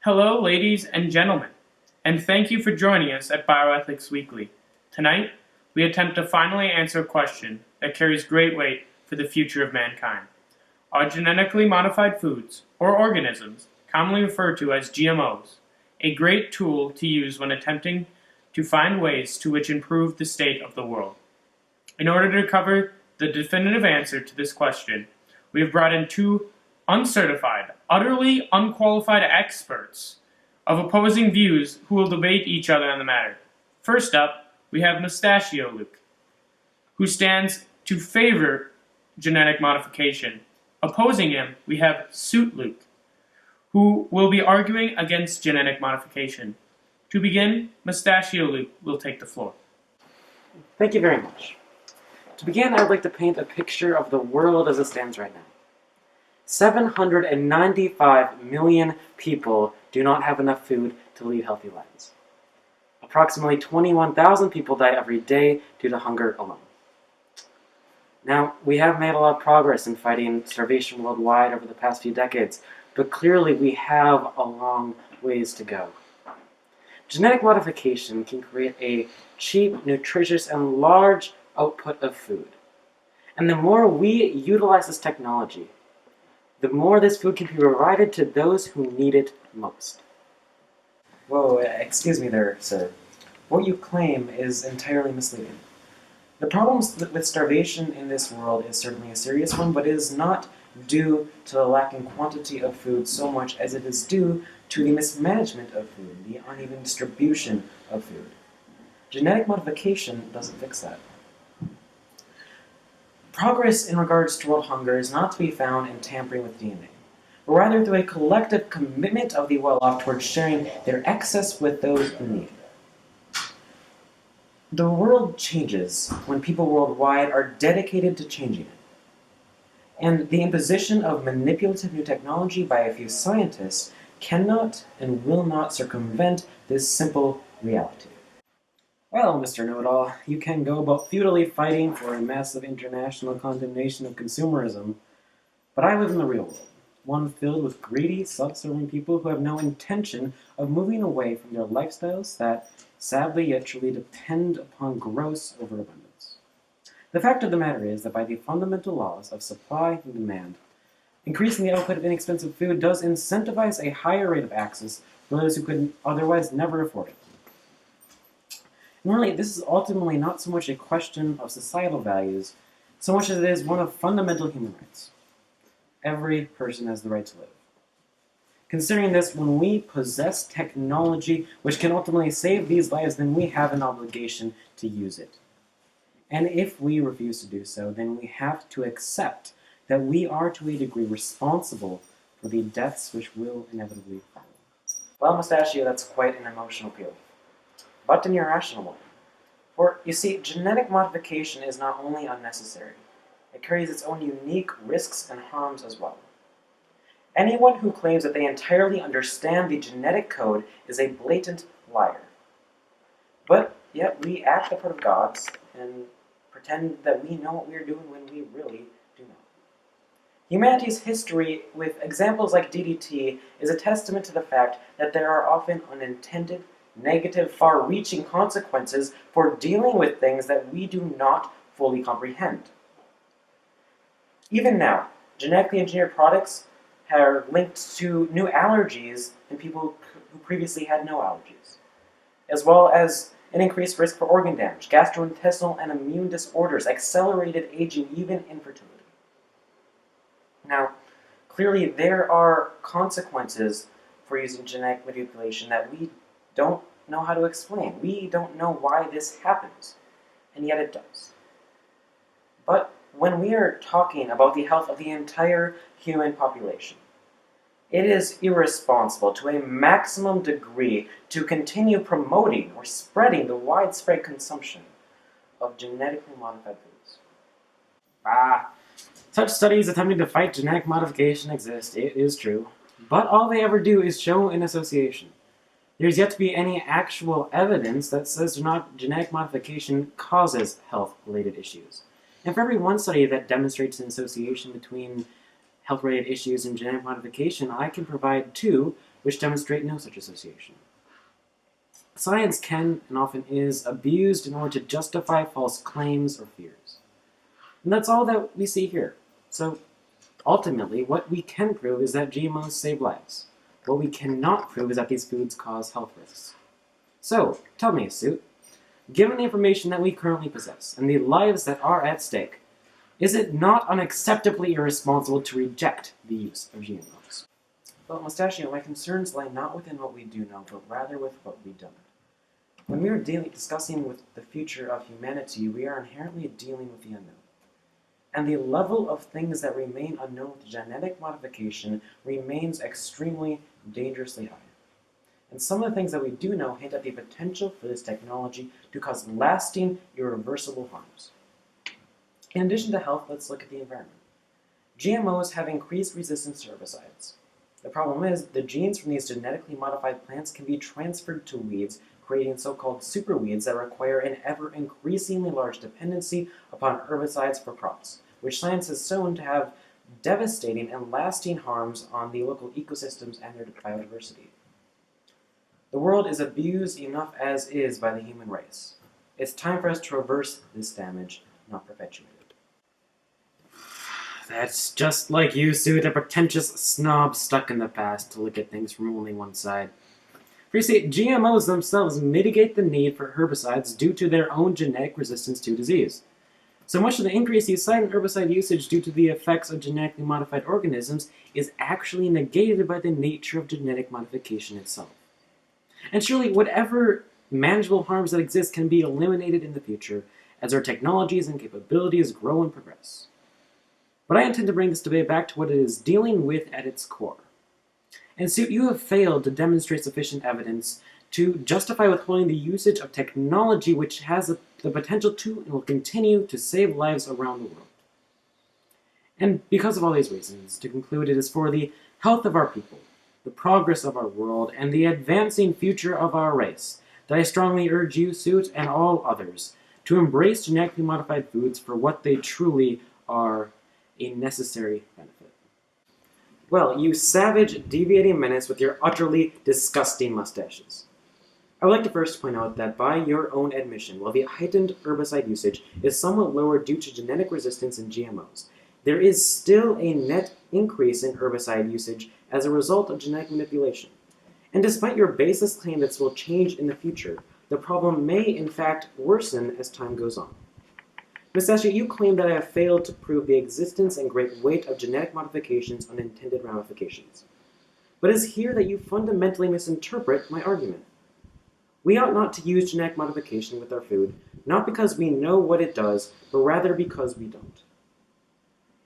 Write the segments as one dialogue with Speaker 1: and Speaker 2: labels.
Speaker 1: Hello, ladies and gentlemen, and thank you for joining us at Bioethics Weekly. Tonight, we attempt to finally answer a question that carries great weight for the future of mankind. Are genetically modified foods, or organisms, commonly referred to as GMOs, a great tool to use when attempting to find ways to which improve the state of the world? In order to cover the definitive answer to this question, we have brought in two uncertified, utterly unqualified experts of opposing views who will debate each other on the matter. First up, we have Mustachio Luke, who stands to favor genetic modification. Opposing him, we have Suit Luke, who will be arguing against genetic modification. To begin, Mustachio Luke will take the floor.
Speaker 2: Thank you very much. To begin, I would like to paint a picture of the world as it stands right now. 795 million people do not have enough food to lead healthy lives. Approximately 21,000 people die every day due to hunger alone. Now, we have made a lot of progress in fighting starvation worldwide over the past few decades, but clearly we have a long ways to go. Genetic modification can create a cheap, nutritious, and large output of food. And the more we utilize this technology, the more this food can be provided to those who need it most. Whoa, excuse me there, sir. What you claim is entirely misleading. The problems with starvation in this world is certainly a serious one, but it is not due to the lacking quantity of food so much as it is due to the mismanagement of food, the uneven distribution of food. Genetic modification doesn't fix that. Progress in regards to world hunger is not to be found in tampering with DNA, but rather through a collective commitment of the well-off towards sharing their excess with those in need. The world changes when people worldwide are dedicated to changing it. And the imposition of manipulative new technology by a few scientists cannot and will not circumvent this simple reality. Well, Mr. Know-it-all, you can go about futilely fighting for a massive international condemnation of consumerism, but I live in the real world, one filled with greedy, self-serving people who have no intention of moving away from their lifestyles that, sadly yet truly, depend upon gross overabundance. The fact of the matter is that by the fundamental laws of supply and demand, increasing the output of inexpensive food does incentivize a higher rate of access for those who could otherwise never afford it. And really, this is ultimately not so much a question of societal values, so much as it is one of fundamental human rights. Every person has the right to live. Considering this, when we possess technology which can ultimately save these lives, then we have an obligation to use it. And if we refuse to do so, then we have to accept that we are to a degree responsible for the deaths which will inevitably follow. Well, Mustachio, that's quite an emotional appeal, but an irrational one. For, you see, genetic modification is not only unnecessary, it carries its own unique risks and harms as well. Anyone who claims that they entirely understand the genetic code is a blatant liar. But yet we act the part of gods and pretend that we know what we are doing when we really do not. Humanity's history with examples like DDT is a testament to the fact that there are often unintended, negative, far-reaching consequences for dealing with things that we do not fully comprehend. Even now, genetically engineered products are linked to new allergies in people who previously had no allergies, as well as an increased risk for organ damage, gastrointestinal and immune disorders, accelerated aging, even infertility. Now, clearly there are consequences for using genetic manipulation that we don't know how to explain. We don't know why this happens, and yet it does. But when we are talking about the health of the entire human population, it is irresponsible to a maximum degree to continue promoting or spreading the widespread consumption of genetically modified foods. Such studies attempting to fight genetic modification exist, it is true, but all they ever do is show an association. There's yet to be any actual evidence that says genetic modification causes health-related issues. And for every one study that demonstrates an association between health-related issues and genetic modification, I can provide two which demonstrate no such association. Science can, and often is, abused in order to justify false claims or fears. And that's all that we see here. So, ultimately, what we can prove is that GMOs save lives. What we cannot prove is that these foods cause health risks. So, tell me, Suit, given the information that we currently possess and the lives that are at stake, is it not unacceptably irresponsible to reject the use of GMOs? Well, Mustachio, my concerns lie not within what we do know, but rather with what we don't. When we are discussing with the future of humanity, we are inherently dealing with the unknown. And the level of things that remain unknown with genetic modification remains extremely dangerously high. And some of the things that we do know hint at the potential for this technology to cause lasting, irreversible harms. In addition to health, let's look at the environment. GMOs have increased resistance to herbicides. The problem is, the genes from these genetically modified plants can be transferred to weeds, creating so-called superweeds that require an ever-increasingly large dependency upon herbicides for crops, which science has shown to have devastating and lasting harms on the local ecosystems and their biodiversity. The world is abused enough as is by the human race. It's time for us to reverse this damage, not perpetuate it. That's just like you, Suit, a pretentious snob stuck in the past to look at things from only one side. For you see, GMOs themselves mitigate the need for herbicides due to their own genetic resistance to disease. So much of the increase you cite in herbicide usage due to the effects of genetically modified organisms is actually negated by the nature of genetic modification itself. And surely whatever manageable harms that exist can be eliminated in the future as our technologies and capabilities grow and progress. But I intend to bring this debate back to what it is dealing with at its core. And Suit, you have failed to demonstrate sufficient evidence to justify withholding the usage of technology which has the potential to and will continue to save lives around the world. And because of all these reasons, to conclude, it is for the health of our people, the progress of our world, and the advancing future of our race that I strongly urge you, Suit, and all others, to embrace genetically modified foods for what they truly are, a necessary benefit. Well, you savage, deviating menace with your utterly disgusting mustaches. I would like to first point out that by your own admission, while the heightened herbicide usage is somewhat lower due to genetic resistance in GMOs, there is still a net increase in herbicide usage as a result of genetic manipulation. And despite your baseless claim that this will change in the future, the problem may in fact worsen as time goes on. Mustachio, you claim that I have failed to prove the existence and great weight of genetic modification's unintended ramifications. But it is here that you fundamentally misinterpret my argument. We ought not to use genetic modification with our food, not because we know what it does, but rather because we don't.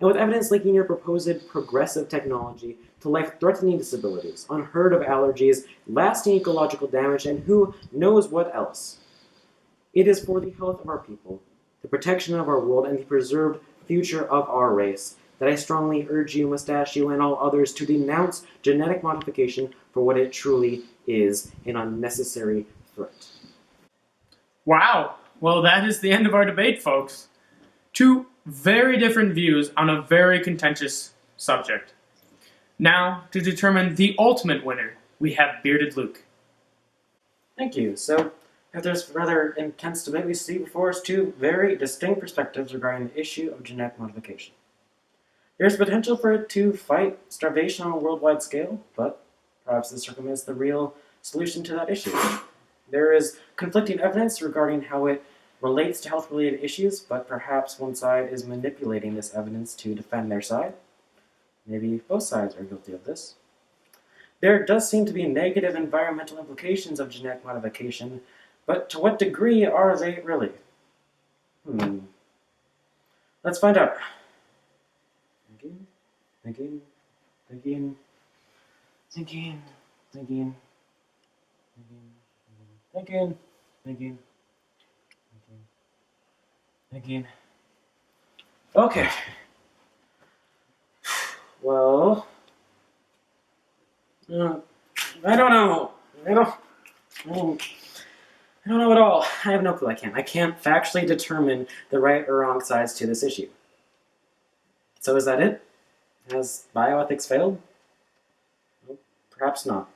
Speaker 2: And with evidence linking your proposed progressive technology to life-threatening disabilities, unheard of allergies, lasting ecological damage, and who knows what else, it is for the health of our people, the protection of our world, and the preserved future of our race that I strongly urge you, Mustachio, and all others to denounce genetic modification for what it truly is, an unnecessary threat.
Speaker 1: Wow. Well, that is the end of our debate, folks. Two very different views on a very contentious subject. Now, to determine the ultimate winner, we have Bearded Luke.
Speaker 2: Thank you. So, after this rather intense debate, we see before us two very distinct perspectives regarding the issue of genetic modification. There is potential for it to fight starvation on a worldwide scale, but perhaps this circumvents the real solution to that issue. There is conflicting evidence regarding how it relates to health-related issues, but perhaps one side is manipulating this evidence to defend their side. Maybe both sides are guilty of this. There does seem to be negative environmental implications of genetic modification, but to what degree are they really? Let's find out. Thinking. Okay. Well, I don't know. I don't know at all. I have no clue. I can't factually determine the right or wrong sides to this issue. So is that it? Has bioethics failed? Well, perhaps not.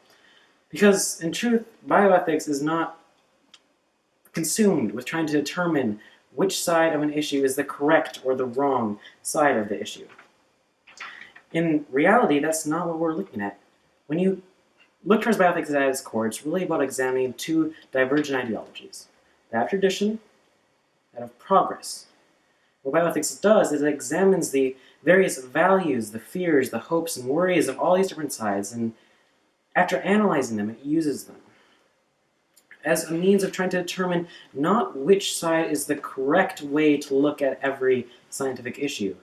Speaker 2: Because, in truth, bioethics is not consumed with trying to determine which side of an issue is the correct or the wrong side of the issue. In reality, that's not what we're looking at. When you look towards bioethics at its core, it's really about examining two divergent ideologies: that of tradition, that of progress. What bioethics does is it examines the various values, the fears, the hopes, and worries of all these different sides, and after analyzing them, it uses them as a means of trying to determine not which side is the correct way to look at every scientific issue,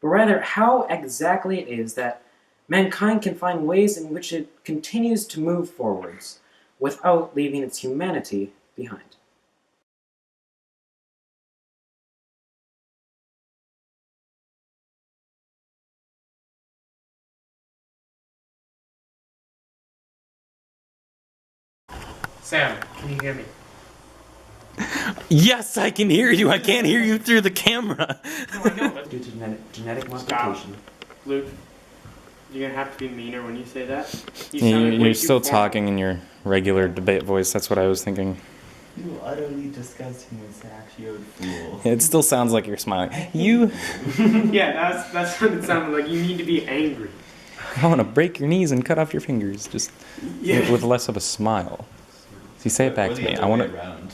Speaker 2: but rather how exactly it is that mankind can find ways in which it continues to move forwards without leaving its humanity behind.
Speaker 1: Sam, can you hear me?
Speaker 3: Yes, I can hear you. I can't hear you through the camera.
Speaker 1: No, I know, but
Speaker 2: Due to genetic
Speaker 1: Stop.
Speaker 2: modification.
Speaker 1: Luke, you're gonna have to be meaner when you say that. You
Speaker 3: Yeah,
Speaker 1: sounded way
Speaker 3: you're
Speaker 1: too
Speaker 3: still
Speaker 1: formal.
Speaker 3: talking in your regular debate voice. That's what I was thinking.
Speaker 4: You utterly disgusting mustachioed fool.
Speaker 3: It still sounds like you're smiling. You,
Speaker 1: Yeah, that's what it sounded like. You need to be angry.
Speaker 3: I want to break your knees and cut off your fingers, just
Speaker 1: Yeah.
Speaker 3: with less of a smile. See, say it back
Speaker 4: Or
Speaker 3: to
Speaker 4: the
Speaker 3: me.
Speaker 4: other
Speaker 3: I want
Speaker 4: way
Speaker 3: to.
Speaker 4: around.